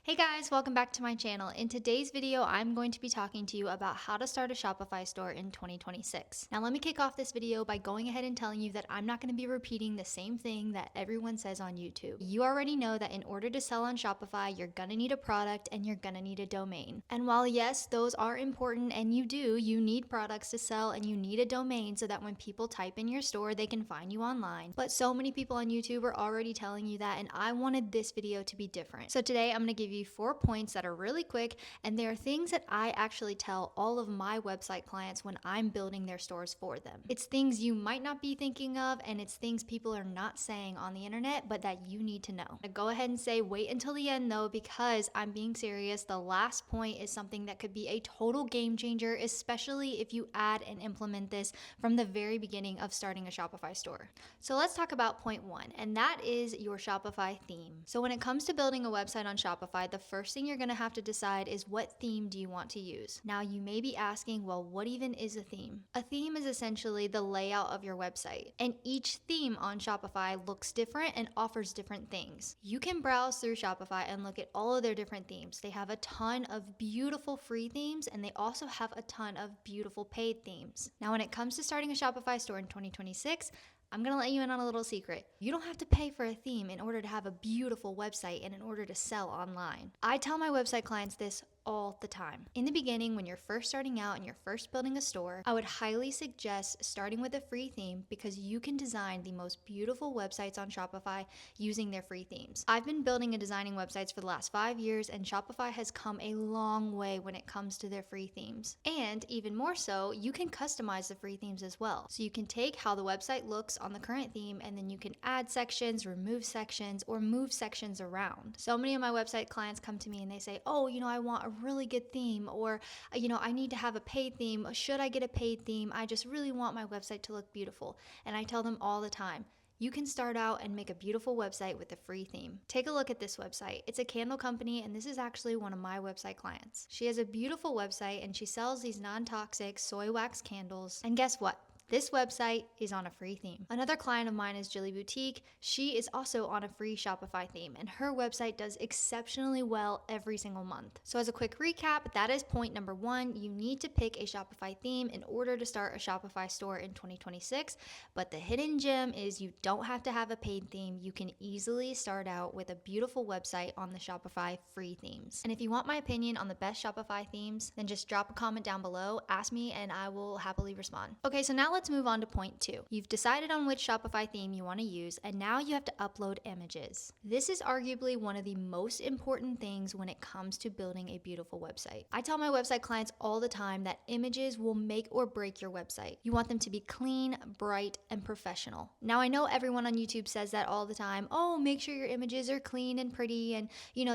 Hey guys, welcome back to my channel. In today's video, I'm going to be talking to you about how to start a Shopify store in 2026. Now, let me kick off this video by going ahead and telling you that I'm not going to be repeating the same thing that everyone says on YouTube. You already know that in order to sell on Shopify, you're going to need a product and you're going to need a domain. And while yes, those are important and you need products to sell and you need a domain so that when people type in your store, they can find you online. But so many people on YouTube are already telling you that, and I wanted this video to be different. So today I'm going to give you 4 points that are really quick, and they are things that I actually tell all of my website clients when I'm building their stores for them. It's things you might not be thinking of, and it's things people are not saying on the internet, but that you need to know. Now go ahead and say wait until the end though, because I'm being serious. The last point is something that could be a total game changer, especially if you add and implement this from the very beginning of starting a Shopify store. So let's talk about point 1, and that is your Shopify theme. So when it comes to building a website on Shopify, the first thing you're going to have to decide is what theme do you want to use. Now you may be asking, well, what even is a theme? A theme is essentially the layout of your website, and each theme on Shopify looks different and offers different things. You can browse through Shopify and look at all of their different themes. They have a ton of beautiful free themes, and they also have a ton of beautiful paid themes. Now when it comes to starting a Shopify store in 2026, I'm going to let you in on a little secret. You don't have to pay for a theme in order to have a beautiful website and in order to sell online. I tell my website clients this all the time. In the beginning, when you're first starting out and you're first building a store, I would highly suggest starting with a free theme because you can design the most beautiful websites on Shopify using their free themes. I've been building and designing websites for the last 5 years, and Shopify has come a long way when it comes to their free themes. And even more so, you can customize the free themes as well. So you can take how the website looks on the current theme, and then you can add sections, remove sections, or move sections around. So many of my website clients come to me and they say, oh, I want a really good theme, or I need to have a paid theme. Should I get a paid theme? I just really want my website to look beautiful. And I tell them all the time, you can start out and make a beautiful website with a free theme. Take a look at this website. It's a candle company, and this is actually one of my website clients. She has a beautiful website and she sells these non-toxic soy wax candles. And guess what? This website is on a free theme. Another client of mine is Jilly Boutique. She is also on a free Shopify theme, and her website does exceptionally well every single month. So as a quick recap, that is point number 1. You need to pick a Shopify theme in order to start a Shopify store in 2026. But the hidden gem is you don't have to have a paid theme. You can easily start out with a beautiful website on the Shopify free themes. And if you want my opinion on the best Shopify themes, then just drop a comment down below, ask me, and I will happily respond. Okay, so now let's move on to point 2. You've decided on which Shopify theme you want to use, and now you have to upload images. This is arguably one of the most important things when it comes to building a beautiful website. I tell my website clients all the time that images will make or break your website. You want them to be clean, bright, and professional. Now I know everyone on YouTube says that all the time, oh, make sure your images are clean and pretty and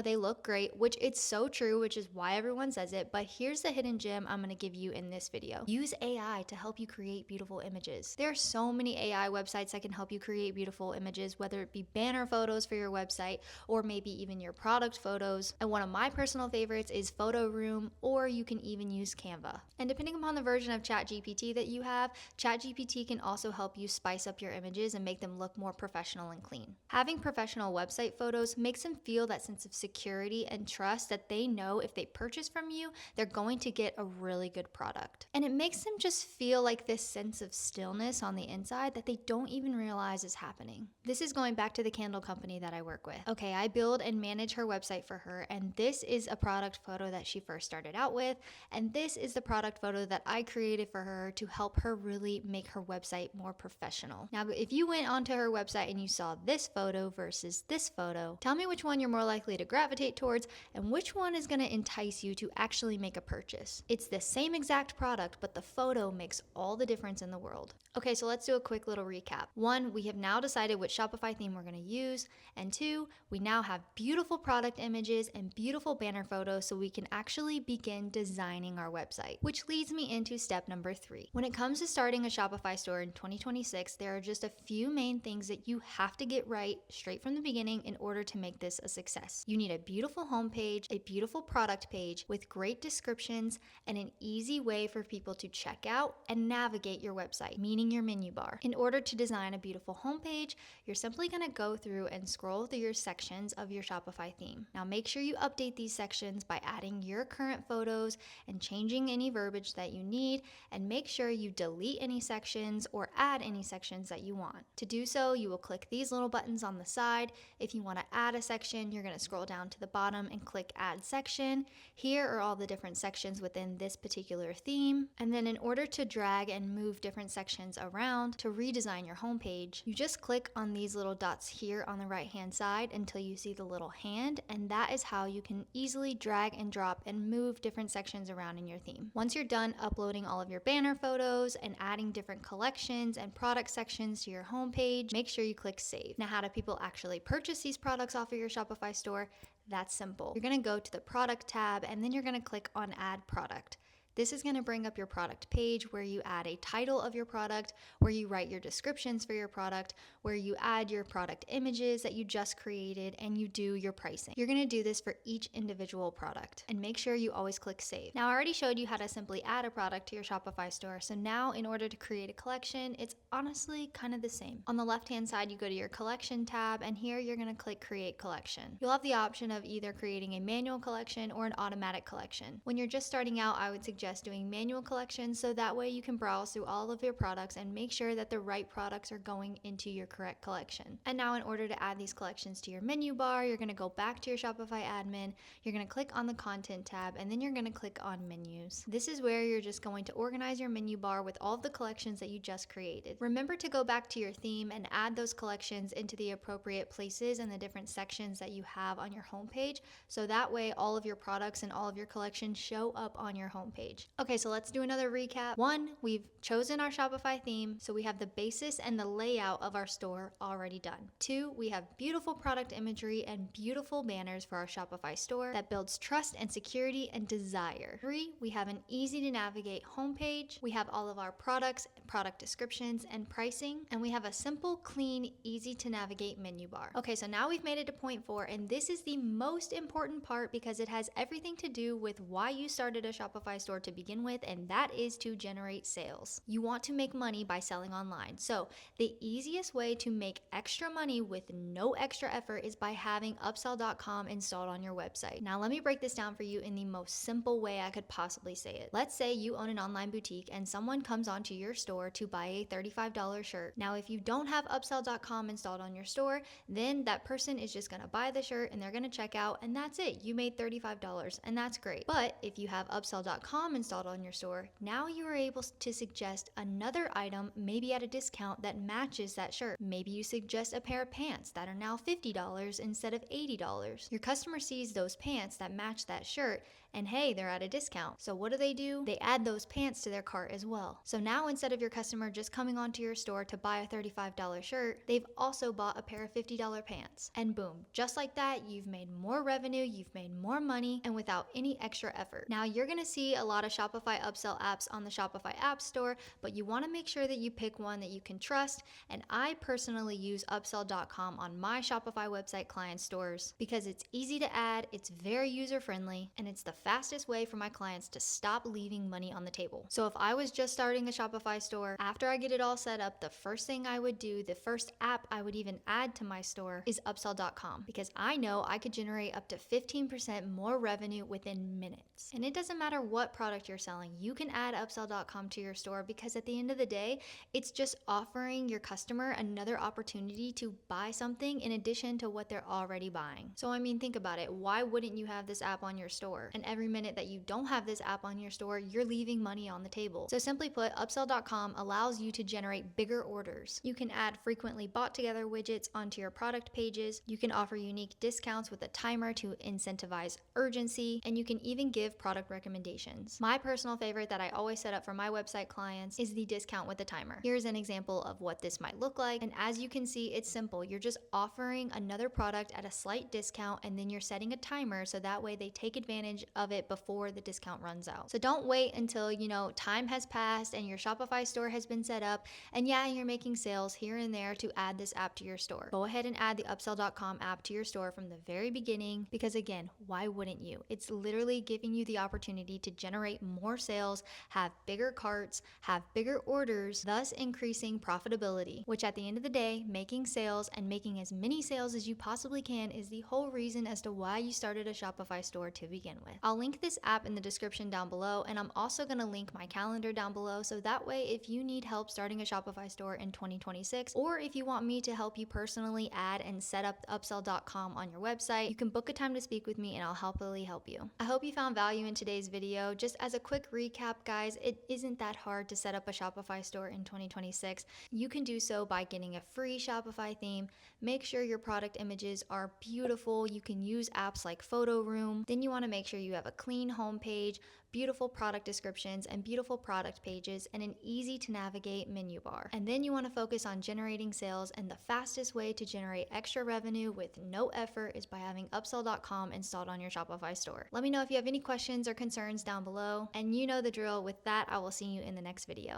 they look great, which it's so true, which is why everyone says it, but here's the hidden gem I'm going to give you in this video. Use AI to help you create beautiful images. There are so many AI websites that can help you create beautiful images, whether it be banner photos for your website or maybe even your product photos. And one of my personal favorites is Photo Room, or you can even use Canva. And depending upon the version of ChatGPT that you have, ChatGPT can also help you spice up your images and make them look more professional and clean. Having professional website photos makes them feel that sense of security and trust that they know if they purchase from you, they're going to get a really good product. And it makes them just feel like this sense of stillness on the inside that they don't even realize is happening. This is going back to the candle company that I work with. Okay, I build and manage her website for her, and this is a product photo that she first started out with, and this is the product photo that I created for her to help her really make her website more professional. Now, if you went onto her website and you saw this photo versus this photo, tell me which one you're more likely to gravitate towards and which one is going to entice you to actually make a purchase. It's the same exact product, but the photo makes all the difference in the world. Okay, so let's do a quick little recap. 1, we have now decided which Shopify theme we're going to use. And 2, we now have beautiful product images and beautiful banner photos so we can actually begin designing our website. Which leads me into step number 3. When it comes to starting a Shopify store in 2026, there are just a few main things that you have to get right straight from the beginning in order to make this a success. You need a beautiful homepage, a beautiful product page with great descriptions, and an easy way for people to check out and navigate your website, meaning your menu bar. In order to design a beautiful homepage, you're simply going to go through and scroll through your sections of your Shopify theme. Now make sure you update these sections by adding your current photos and changing any verbiage that you need, and make sure you delete any sections or add any sections that you want. To do so, you will click these little buttons on the side. If you want to add a section, you're going to scroll down to the bottom and click Add Section. Here are all the different sections within this particular theme. And then in order to drag and move different sections around to redesign your homepage, you just click on these little dots here on the right hand side until you see the little hand, and that is how you can easily drag and drop and move different sections around in your theme. Once you're done uploading all of your banner photos and adding different collections and product sections to your homepage, make sure you click Save. Now, how do people actually purchase these products off of your Shopify store? That's simple. You're going to go to the Product tab, and then you're going to click on Add Product. This is going to bring up your product page where you add a title of your product, where you write your descriptions for your product, where you add your product images that you just created, and you do your pricing. You're going to do this for each individual product, and make sure you always click Save. Now, I already showed you how to simply add a product to your Shopify store, so now in order to create a collection, it's honestly kind of the same. On the left-hand side, you go to your Collection tab, and here you're going to click Create Collection. You'll have the option of either creating a manual collection or an automatic collection. When you're just starting out, I would suggest doing manual collections, so that way you can browse through all of your products and make sure that the right products are going into your correct collection. And now in order to add these collections to your menu bar, you're going to go back to your Shopify admin, you're going to click on the Content tab, and then you're going to click on Menus. This is where you're just going to organize your menu bar with all of the collections that you just created. Remember to go back to your theme and add those collections into the appropriate places and the different sections that you have on your homepage, so that way all of your products and all of your collections show up on your homepage. Okay, so let's do another recap. 1, we've chosen our Shopify theme, so we have the basis and the layout of our store already done. 2, we have beautiful product imagery and beautiful banners for our Shopify store that builds trust and security and desire. 3, we have an easy to navigate homepage. We have all of our products, product descriptions, and pricing, and we have a simple, clean, easy to navigate menu bar. Okay, so now we've made it to point 4, and this is the most important part because it has everything to do with why you started a Shopify store to begin with, and that is to generate sales. You want to make money by selling online. So the easiest way to make extra money with no extra effort is by having upsell.com installed on your website. Now let me break this down for you in the most simple way I could possibly say it. Let's say you own an online boutique and someone comes onto your store to buy a $35 shirt. Now if you don't have upsell.com installed on your store, then that person is just going to buy the shirt and they're going to check out, and that's it. You made $35, and that's great. But if you have upsell.com installed on your store, now you are able to suggest another item, maybe at a discount, that matches that shirt. Maybe you suggest a pair of pants that are now $50 instead of $80. Your customer sees those pants that match that shirt, and hey, they're at a discount. So what do? They add those pants to their cart as well. So now instead of your customer just coming onto your store to buy a $35 shirt, they've also bought a pair of $50 pants. And boom, just like that, you've made more revenue, you've made more money, and without any extra effort. Now you're gonna see a lot of Shopify upsell apps on the Shopify App Store, but you wanna make sure that you pick one that you can trust. And I personally use upsell.com on my Shopify website client stores because it's easy to add, it's very user-friendly, and it's the fastest way for my clients to stop leaving money on the table. So if I was just starting a Shopify store, after I get it all set up, the first thing I would do, the first app I would even add to my store is upsell.com, because I know I could generate up to 15% more revenue within minutes. And it doesn't matter what product you're selling, you can add upsell.com to your store, because at the end of the day, it's just offering your customer another opportunity to buy something in addition to what they're already buying. So I mean, think about it. Why wouldn't you have this app on your store? And every minute that you don't have this app on your store, you're leaving money on the table. So simply put, upsell.com allows you to generate bigger orders. You can add frequently bought together widgets onto your product pages. You can offer unique discounts with a timer to incentivize urgency, and you can even give product recommendations. My personal favorite that I always set up for my website clients is the discount with a timer. Here's an example of what this might look like. And as you can see, it's simple. You're just offering another product at a slight discount, and then you're setting a timer so that way they take advantage of it before the discount runs out. So don't wait until, time has passed and your Shopify store has been set up and you're making sales here and there to add this app to your store. Go ahead and add the upsell.com app to your store from the very beginning, because again, why wouldn't you? It's literally giving you the opportunity to generate generate more sales, have bigger carts, have bigger orders, thus increasing profitability, which at the end of the day, making sales and making as many sales as you possibly can is the whole reason as to why you started a Shopify store to begin with. I'll link this app in the description down below, and I'm also going to link my calendar down below, so that way if you need help starting a Shopify store in 2026, or if you want me to help you personally add and set up upsell.com on your website, you can book a time to speak with me and I'll happily help you. I hope you found value in today's video. Just as a quick recap, guys, it isn't that hard to set up a Shopify store in 2026. You can do so by getting a free Shopify theme. Make sure your product images are beautiful. You can use apps like Photo Room. Then you want to make sure you have a clean homepage, beautiful product descriptions, and beautiful product pages, and an easy to navigate menu bar. And then you want to focus on generating sales, and the fastest way to generate extra revenue with no effort is by having upsell.com installed on your Shopify store. Let me know if you have any questions or concerns down below, and you know the drill. With that, I will see you in the next video.